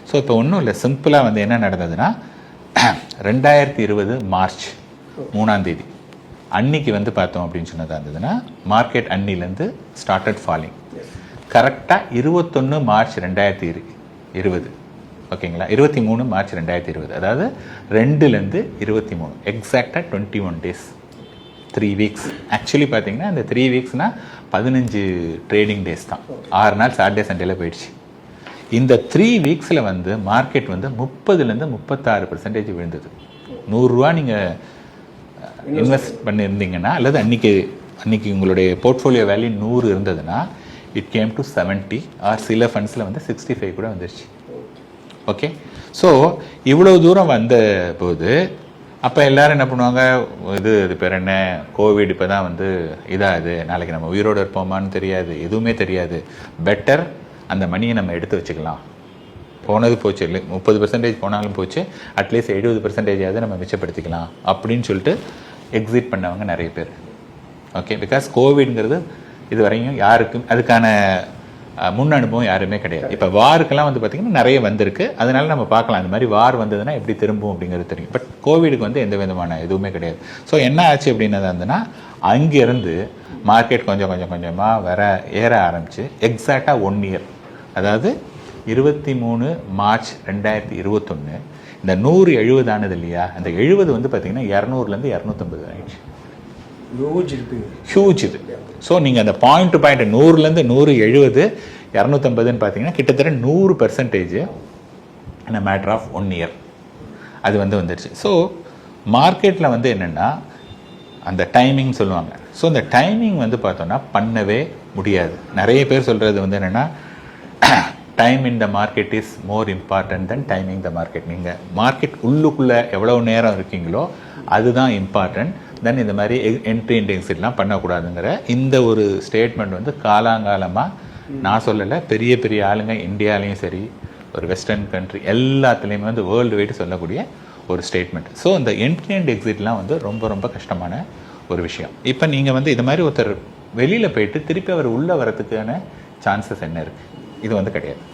So இப்போ ஒன்றும் இல்லை, சிம்பிளாக வந்து என்ன நடந்ததுன்னா 2020 மார்ச் 3ஆம் தேதி அன்னைக்கு வந்து பார்த்தோம் அப்படின்னு சொன்னதாக இருந்ததுன்னா மார்க்கெட் அன்னிலேருந்து ஸ்டார்டட் ஃபாலிங். கரெக்டாக 21 மார்ச் 2020, ஓகேங்களா, 23 மார்ச் 2020, அதாவது 2லேருந்து 23, எக்ஸாக்டாக 21 டேஸ், 3 வீக்ஸ். ஆக்சுவலி பார்த்தீங்கன்னா இந்த 3 வீக்ஸ்னால் 15 ட்ரேடிங் டேஸ் தான், 6 நாள் சாட்டர்டே சண்டேல போயிடுச்சு. இந்த 3 வீக்ஸில் வந்து மார்க்கெட் வந்து 30லேருந்து 36% விழுந்தது. 100 ரூபா நீங்கள் இன்வெஸ்ட் பண்ணியிருந்தீங்கன்னா அல்லது அன்னைக்கு உங்களுடைய போர்ட்ஃபோலியோ வேல்யூ 100 இருந்ததுன்னா இட் கேம் டு 70, ஆர் சில ஃபண்ட்ஸில் வந்து 65 கூட வந்துருச்சு. ஓகே, ஸோ இவ்வளோ தூரம் வந்த போது அப்போ எல்லோரும் என்ன பண்ணுவாங்க, இது பேர் என்ன, கோவிட் இப்போ தான் வந்து இதாகுது, நாளைக்கு நம்ம உயிரோடு இருப்போமான்னு தெரியாது, எதுவுமே தெரியாது, பெட்டர் அந்த மணியை நம்ம எடுத்து வச்சுக்கலாம், போனது போச்சு, இல்லை 30% போனாலும் போச்சு, அட்லீஸ்ட் 70%ஆவது நம்ம மிச்சப்படுத்திக்கலாம் அப்படின்னு சொல்லிட்டு எக்ஸிட் பண்ணவங்க நிறைய பேர். ஓகே, பிகாஸ் கோவிட்ங்கிறது இது வரையும் யாருக்கும் அதுக்கான முன் அனுபவம் யாருமே கிடையாது. இப்போ வாருக்கெல்லாம் வந்து பார்த்திங்கன்னா நிறைய வந்திருக்கு, அதனால நம்ம பார்க்கலாம் இந்த மாதிரி வார் வந்ததுன்னா எப்படி திரும்பும் அப்படிங்கிறது தெரியும். பட் கோவிடுக்கு வந்து எந்த விதமான எதுவுமே கிடையாது. ஸோ என்ன ஆச்சு அப்படின்னது இருந்ததுன்னா அங்கேருந்து மார்க்கெட் கொஞ்சம் கொஞ்சமாக ஏற ஆரம்பிச்சு எக்ஸாக்டாக 1 இயர், அதாவது 23 மார்ச் 2021 இந்த 170 ஆனது இல்லையா, அந்த 70 வந்து பார்த்தீங்கன்னா 200லேருந்து 250 ஆயிடுச்சு. ஹியூஜ் இது. ஸோ நீங்கள் அந்த பாயிண்ட் டு பாயிண்ட் 100லேருந்து 170, 250ன்னு பார்த்தீங்கன்னா கிட்டத்தட்ட 100% இன் மேட்டர் ஆஃப் 1 இயர் அது வந்து வந்துடுச்சு. ஸோ மார்க்கெட்டில் வந்து என்னென்னா அந்த டைமிங் சொல்லுவாங்க. ஸோ அந்த டைமிங் வந்து பார்த்தோன்னா பண்ணவே முடியாது. நிறைய பேர் சொல்கிறது வந்து என்னென்னா time in the market is more important then timing the market. நீங்கள் மார்க்கெட் உள்ளுக்குள்ளே எவ்வளோ நேரம் இருக்கீங்களோ அதுதான் இம்பார்ட்டன்ட், தென் இந்த மாதிரி என்ட்ரி அண்ட் எக்ஸிட்லாம் பண்ணக்கூடாதுங்கிற இந்த ஒரு ஸ்டேட்மெண்ட் வந்து காலாங்காலமாக நான் சொல்லலை, பெரிய பெரிய ஆளுங்க இந்தியாலேயும் சரி, ஒரு வெஸ்டர்ன் கண்ட்ரி எல்லாத்துலேயுமே வந்து வேர்ல்டு வைடு சொல்லக்கூடிய ஒரு ஸ்டேட்மெண்ட். ஸோ இந்த என்ட்ரி அண்ட் எக்ஸிட்லாம் வந்து ரொம்ப கஷ்டமான ஒரு விஷயம். இப்போ நீங்கள் வந்து இது மாதிரி ஒருத்தர் வெளியில் போயிட்டு திருப்பி அவர் உள்ளே வரத்துக்கான சான்சஸ் என்ன இருக்குது? இது வந்து கிடையாது.